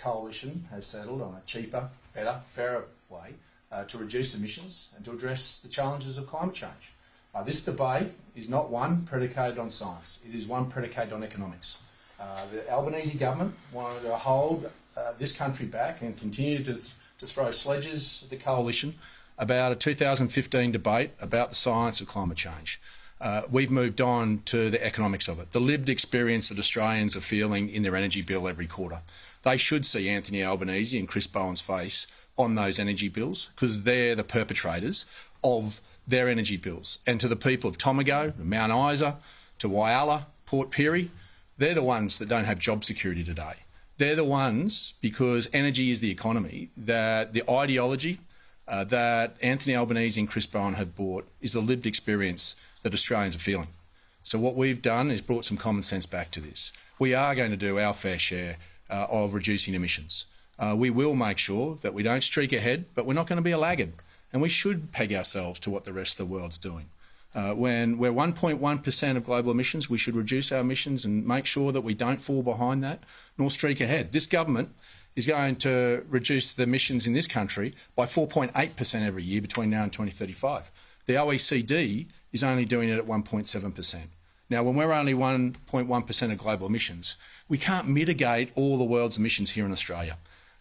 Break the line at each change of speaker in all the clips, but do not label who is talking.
coalition has settled on a cheaper, better, fairer way to reduce emissions and to address the challenges of climate change. This debate is not one predicated on science, it is one predicated on economics. The Albanese government wanted to hold this country back and continue to throw sledges at the coalition about a 2015 debate about the science of climate change. We've moved on to the economics of it, the lived experience that Australians are feeling in their energy bill every quarter. They should see Anthony Albanese and Chris Bowen's face on those energy bills because they're the perpetrators of their energy bills. And to the people of Tomago, Mount Isa, to Whyalla, Port Pirie, they're the ones that don't have job security today. They're the ones, because energy is the economy, that the ideology that Anthony Albanese and Chris Bowen have brought is the lived experience that Australians are feeling. So what we've done is brought some common sense back to this. We are going to do our fair share of reducing emissions. We will make sure that we don't streak ahead, but we're not going to be a laggard. And we should peg ourselves to what the rest of the world's doing. When we're 1.1% of global emissions, we should reduce our emissions and make sure that we don't fall behind that, nor streak ahead. This government is going to reduce the emissions in this country by 4.8% every year between now and 2035. The OECD is only doing it at 1.7%. Now, when we're only 1.1% of global emissions, we can't mitigate all the world's emissions here in Australia.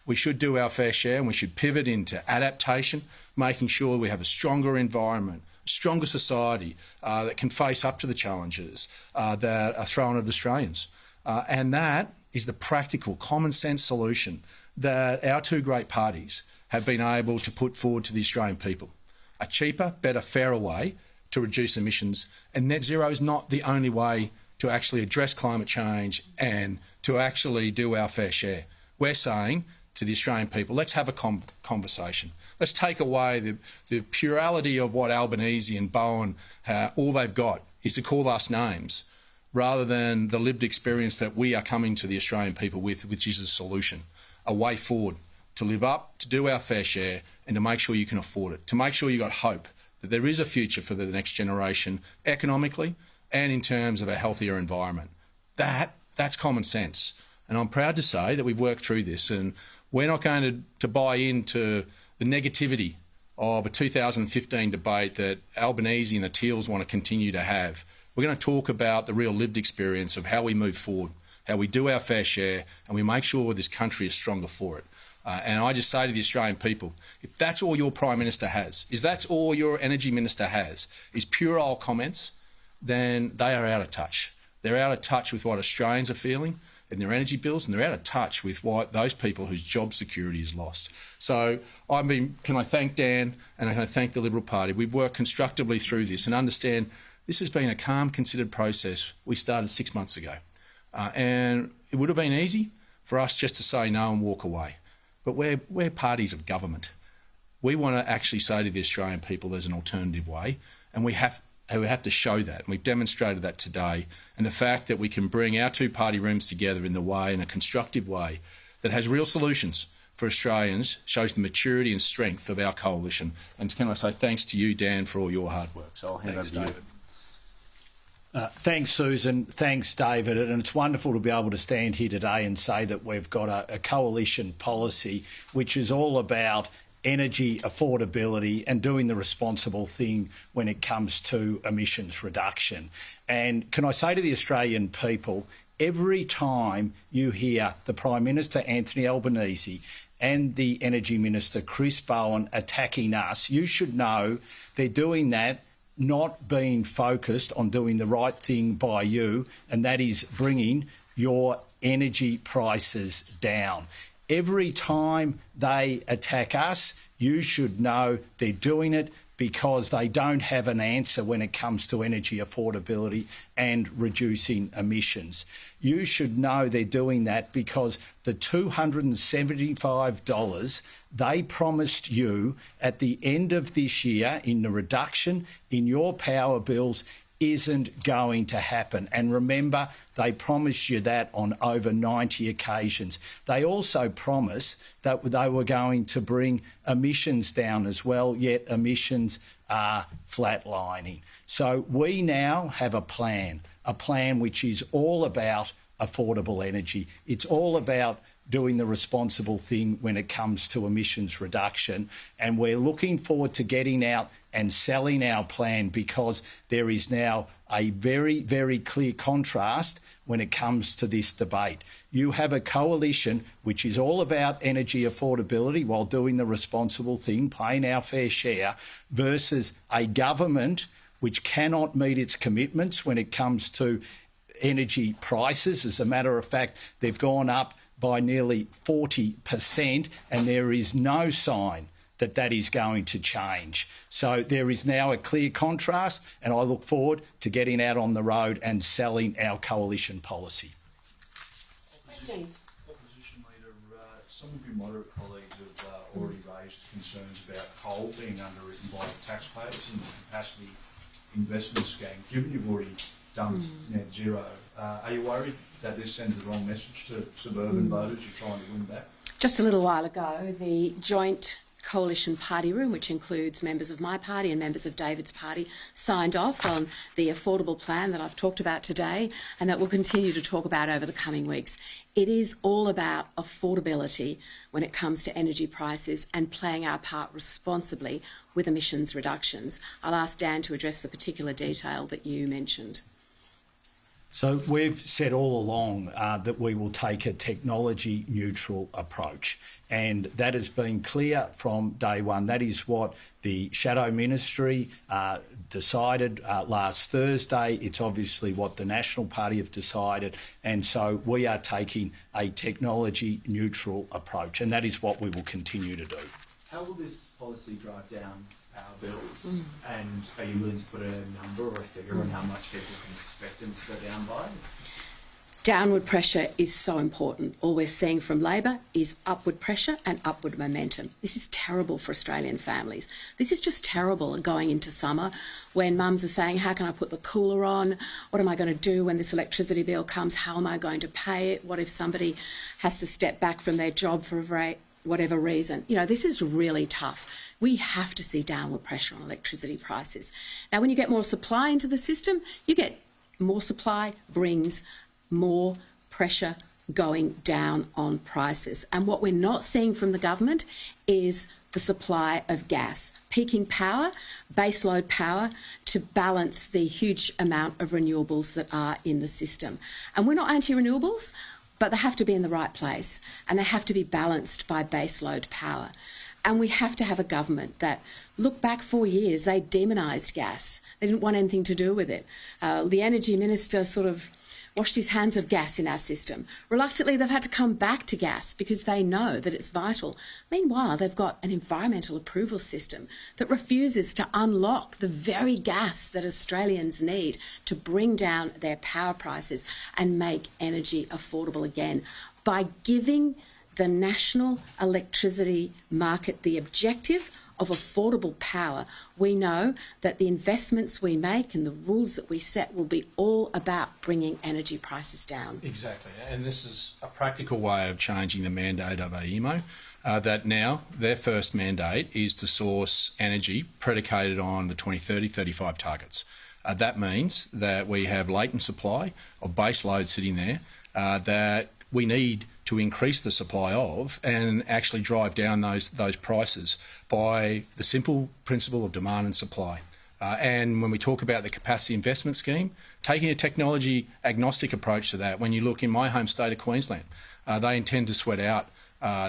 We should do our fair share and we should pivot into adaptation, making sure we have a stronger environment, a stronger society that can face up to the challenges that are thrown at Australians. And that is the practical, common sense solution that our two great parties have been able to put forward to the Australian people. A cheaper, better, fairer way to reduce emissions. And net zero is not the only way to actually address climate change and to actually do our fair share. We're saying to the Australian people, let's have a conversation. Let's take away the plurality of what Albanese and Bowen, all they've got is to call us names, rather than the lived experience that we are coming to the Australian people with, which is a solution, a way forward to live up, to do our fair share and to make sure you can afford it, to make sure you've got hope that there is a future for the next generation economically and in terms of a healthier environment. That's common sense. And I'm proud to say that we've worked through this and we're not going to buy into the negativity of a 2015 debate that Albanese and the Teals want to continue to have. We're going to talk about the real lived experience of how we move forward, how we do our fair share, and we make sure this country is stronger for it. And I just say to the Australian people, if that's all your Prime Minister has, if that's all your Energy Minister has, is puerile comments, then they are out of touch. They're out of touch with what Australians are feeling in their energy bills, and they're out of touch with what those people whose job security is lost. So can I thank Dan and I thank the Liberal Party? We've worked constructively through this and understand this has been a calm, considered process. We started 6 months ago. And it would have been easy for us just to say no and walk away. But we're parties of government. We want to actually say to the Australian people there's an alternative way, and we have to show that. And we've demonstrated that today. And the fact that we can bring our two party rooms together in a constructive way that has real solutions for Australians shows the maturity and strength of our coalition. And can I say thanks to you, Dan, for all your hard work. So I'll hand over to you.
Thanks, Susan. Thanks, David. And it's wonderful to be able to stand here today and say that we've got a coalition policy which is all about energy affordability and doing the responsible thing when it comes to emissions reduction. And can I say to the Australian people, every time you hear the Prime Minister, Anthony Albanese, and the Energy Minister, Chris Bowen, attacking us, you should know they're doing that not being focused on doing the right thing by you, and that is bringing your energy prices down. Every time they attack us, you should know they're doing it because they don't have an answer when it comes to energy affordability and reducing emissions. You should know they're doing that because the $275 they promised you at the end of this year in the reduction in your power bills isn't going to happen. And remember, they promised you that on over 90 occasions. They also promised that they were going to bring emissions down as well, yet emissions are flatlining. So we now have a plan which is all about affordable energy. It's all about doing the responsible thing when it comes to emissions reduction. And we're looking forward to getting out and selling our plan, because there is now a very, very clear contrast when it comes to this debate. You have a coalition which is all about energy affordability while doing the responsible thing, paying our fair share, versus a government which cannot meet its commitments when it comes to energy prices. As a matter of fact, they've gone up by nearly 40%, and there is no sign that that is going to change. So there is now a clear contrast, and I look forward to getting out on the road and selling our coalition policy.
Questions?
Opposition Leader, some of your moderate colleagues have already raised concerns about coal being underwritten by the taxpayers in the capacity investment scheme. Given you've already done net zero, are you worried that this sends the wrong message to suburban voters you're trying to win back?
Just a little while ago, the joint coalition party room, which includes members of my party and members of David's party, signed off on the affordable plan that I've talked about today and that we'll continue to talk about over the coming weeks. It is all about affordability when it comes to energy prices and playing our part responsibly with emissions reductions. I'll ask Dan to address the particular detail that you mentioned.
So we've said all along that we will take a technology neutral approach, and that has been clear from day one. That is what the Shadow Ministry decided last Thursday. It's obviously what the National Party have decided, and so we are taking a technology neutral approach, and that is what we will continue to do.
How will this policy drive down power bills? And are you willing to put a number or a figure on how much people can expect them to go down by?
Downward pressure is so important. All we're seeing from Labor is upward pressure and upward momentum. This is terrible for Australian families. This is just terrible going into summer when mums are saying, how can I put the cooler on? What am I going to do when this electricity bill comes? How am I going to pay it? What if somebody has to step back from their job for whatever reason? You know, this is really tough. We have to see downward pressure on electricity prices. Now, when you get more supply into the system, you get more supply brings more pressure going down on prices. And what we're not seeing from the government is the supply of gas, peaking power, baseload power, to balance the huge amount of renewables that are in the system. And we're not anti-renewables, but they have to be in the right place, and they have to be balanced by baseload power. And we have to have a government that, look back 4 years, they demonised gas. They didn't want anything to do with it. The Energy Minister sort of washed his hands of gas in our system. Reluctantly, they've had to come back to gas because they know that it's vital. Meanwhile, they've got an environmental approval system that refuses to unlock the very gas that Australians need to bring down their power prices and make energy affordable again. By giving the national electricity market the objective of affordable power, we know that the investments we make and the rules that we set will be all about bringing energy prices down.
Exactly, and this is a practical way of changing the mandate of AEMO, that now their first mandate is to source energy predicated on the 2030-35 targets. That means that we have latent supply of base load sitting there that we need to increase the supply of and actually drive down those prices by the simple principle of demand and supply. And when we talk about the capacity investment scheme, taking a technology agnostic approach to that, when you look in my home state of Queensland, they intend to sweat out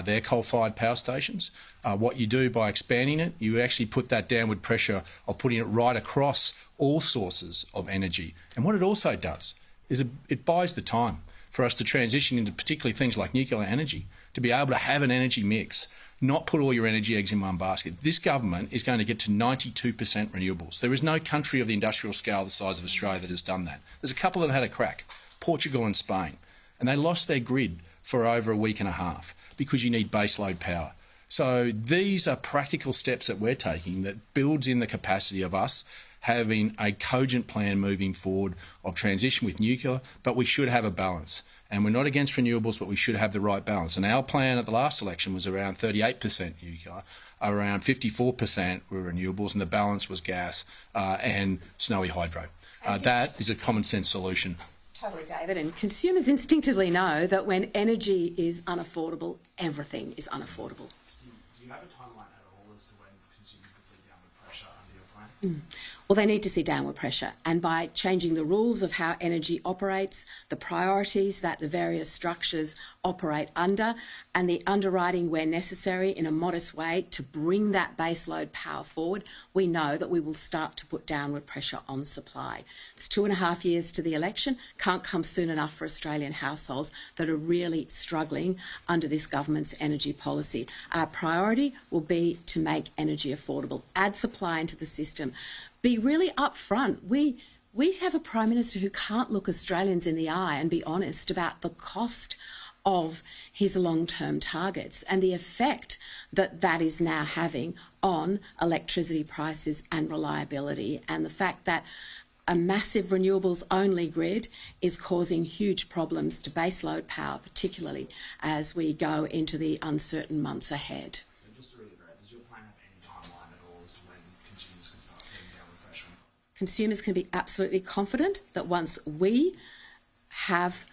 their coal-fired power stations. What you do by expanding it, you actually put that downward pressure of putting it right across all sources of energy. And what it also does is it buys the time for us to transition into particularly things like nuclear energy, to be able to have an energy mix, not put all your energy eggs in one basket. This government is going to get to 92% renewables. There is no country of the industrial scale the size of Australia that has done that. There's a couple that had a crack, Portugal and Spain, and they lost their grid for over a week and a half because you need baseload power. So these are practical steps that we're taking that builds in the capacity of us having a cogent plan moving forward of transition with nuclear, but we should have a balance. And we're not against renewables, but we should have the right balance. And our plan at the last election was around 38% nuclear, around 54% were renewables, and the balance was gas and snowy hydro. That is a common sense solution.
Totally, David. And consumers instinctively know that when energy is unaffordable, everything is unaffordable.
Do you have a timeline at all as to when consumers can see downward pressure under your plan?
Well, they need to see downward pressure, and by changing the rules of how energy operates, the priorities that the various structures operate under, and the underwriting where necessary in a modest way to bring that baseload power forward, we know that we will start to put downward pressure on supply. It's 2.5 years to the election, can't come soon enough for Australian households that are really struggling under this government's energy policy. Our priority will be to make energy affordable, add supply into the system, be really upfront. We have a Prime Minister who can't look Australians in the eye and be honest about the cost of his long-term targets and the effect that that is now having on electricity prices and reliability, and the fact that a massive renewables-only grid is causing huge problems to baseload power, particularly as we go into the uncertain months ahead.
So just to reiterate, does your plan have any timeline at all as to when consumers can start seeing downward pressure?
Consumers can be absolutely confident that once we have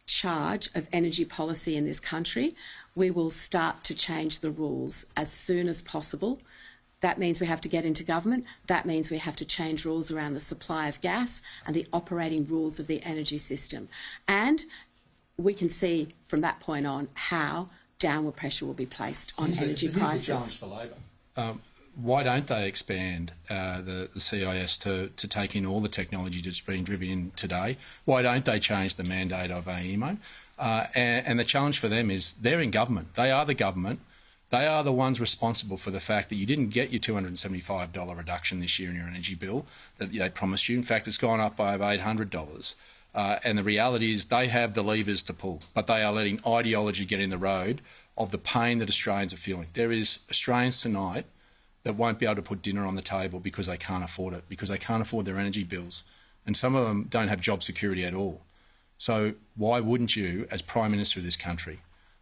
charge of energy policy in this country, we will start to change the rules as soon as possible. That means we have to get into government. That means we have to change rules around the supply of gas and the operating rules of the energy system. And we can see from that point on how downward pressure will be placed on energy prices.
Here's the challenge for Labor.
Why don't they expand the CIS to take in all the technology that's being driven in today? Why don't they change the mandate of AEMO? And the challenge for them is they're in government. They are the government. They are the ones responsible for the fact that you didn't get your $275 reduction this year in your energy bill that they promised you. In fact, it's gone up by over $800. And the reality is they have the levers to pull, but they are letting ideology get in the road of the pain that Australians are feeling. There is Australians tonight that won't be able to put dinner on the table because they can't afford it, because they can't afford their energy bills. And some of them don't have job security at all. So why wouldn't you, as Prime Minister of this country,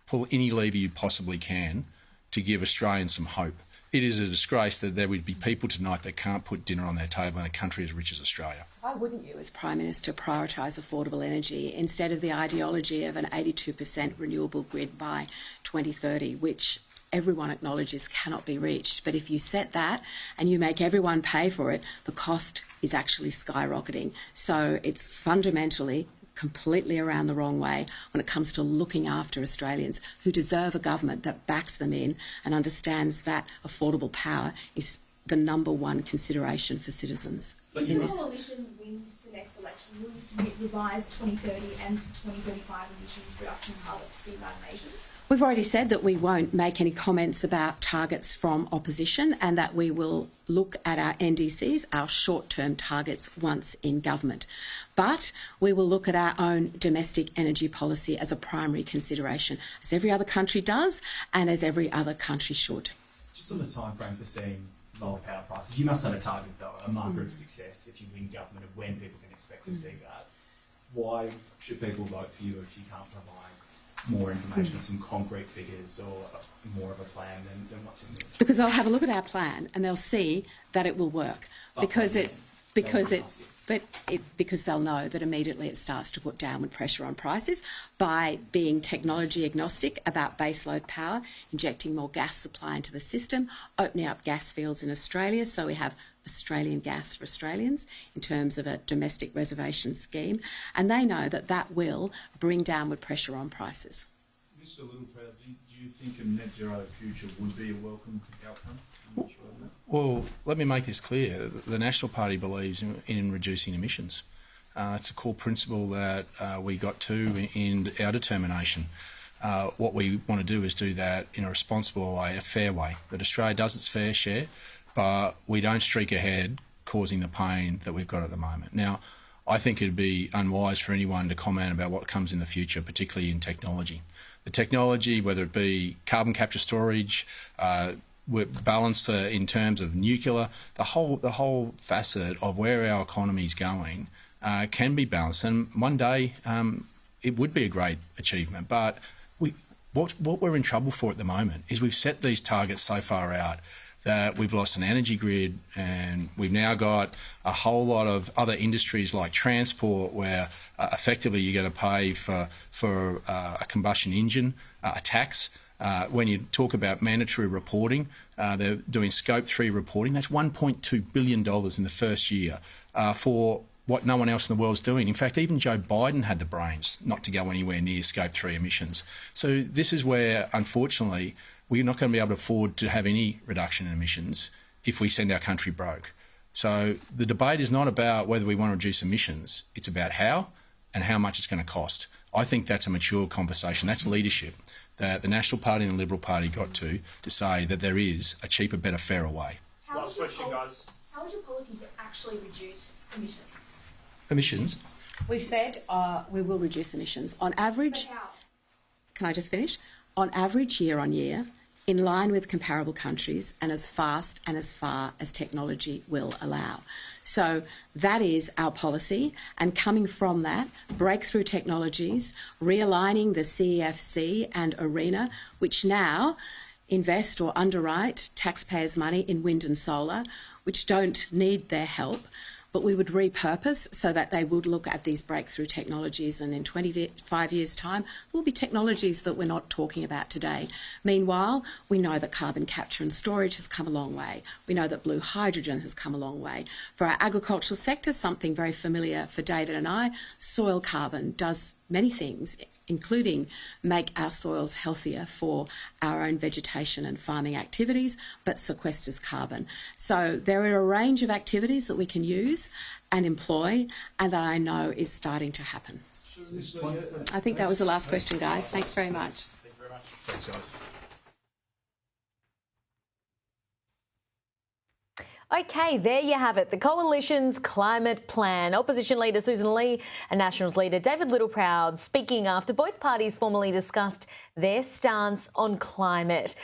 pull any lever you possibly can to give Australians some hope? It is a disgrace that there would be people tonight that can't put dinner on their table in a country as rich as Australia.
Why wouldn't you, as Prime Minister, prioritise affordable energy instead of the ideology of an 82% renewable grid by 2030, which everyone acknowledges cannot be reached? But if you set that and you make everyone pay for it, the cost is actually skyrocketing. So it's fundamentally completely around the wrong way when it comes to looking after Australians who deserve a government that backs them in and understands that affordable power is the number one consideration for citizens.
If the coalition wins the next election, will you submit revised 2030 and 2035 emissions reduction targets to the United Nations?
We've already said that we won't make any comments about targets from opposition and that we will look at our NDCs, our short-term targets, once in government. But we will look at our own domestic energy policy as a primary consideration, as every other country does and as every other country should.
Just on the time frame for seeing lower power prices, you must have a target though, a marker of success if you win government of when people can expect to see that. Why should people vote for you if you can't provide more information, some concrete figures or more of a plan than what's in there?
Because they'll have a look at our plan and they'll see that it will work because they'll know that immediately it starts to put downward pressure on prices by being technology agnostic about baseload power, injecting more gas supply into the system, opening up gas fields in Australia so we have Australian gas for Australians in terms of a domestic reservation scheme, and they know that that will bring downward pressure on prices.
Mr Littleproud, do you think a net zero future would be a welcome outcome?
Well, let me make this clear. The National Party believes in reducing emissions. It's a core principle that we got to in our determination. What we want to do is do that in a responsible way, a fair way, that Australia does its fair share, but we don't streak ahead causing the pain that we've got at the moment. Now, I think it'd be unwise for anyone to comment about what comes in the future, particularly in technology. The technology, whether it be carbon capture storage, we're balanced in terms of nuclear, the whole facet of where our economy is going can be balanced. And one day it would be a great achievement. But what we're in trouble for at the moment is we've set these targets so far out. that we've lost an energy grid, and we've now got a whole lot of other industries like transport where effectively you're going to pay for a combustion engine, a tax. When you talk about mandatory reporting, they're doing Scope 3 reporting. That's $1.2 billion in the first year for what no one else in the world's doing. In fact, even Joe Biden had the brains not to go anywhere near Scope 3 emissions. So this is where, unfortunately, we're not going to be able to afford to have any reduction in emissions if we send our country broke. So the debate is not about whether we want to reduce emissions. It's about how and how much it's going to cost. I think that's a mature conversation. That's leadership that the National Party and the Liberal Party got to say that there is a cheaper, better, fairer way.
Last question, guys. How would your policies actually reduce emissions?
Emissions?
We've said we will reduce emissions. On average,
But how?
can I just finish? On average, year on year, in line with comparable countries and as fast and as far as technology will allow. So that is our policy, and coming from that, breakthrough technologies, realigning the CEFC and ARENA, which now invest or underwrite taxpayers' money in wind and solar, which don't need their help, but we would repurpose so that they would look at these breakthrough technologies, and in 25 years' time, there will be technologies that we're not talking about today. Meanwhile, we know that carbon capture and storage has come a long way. We know that blue hydrogen has come a long way. For our agricultural sector, something very familiar for David and I, soil carbon does many things, including make our soils healthier for our own vegetation and farming activities, but sequesters carbon. So there are a range of activities that we can use and employ, and that I know is starting to happen. I think that was the last question, guys. Thanks very much.
Thank you very much.
Thanks, guys.
Okay, there you have it. The Coalition's climate plan. Opposition leader Susan Lee and Nationals leader David Littleproud speaking after both parties formally discussed their stance on climate.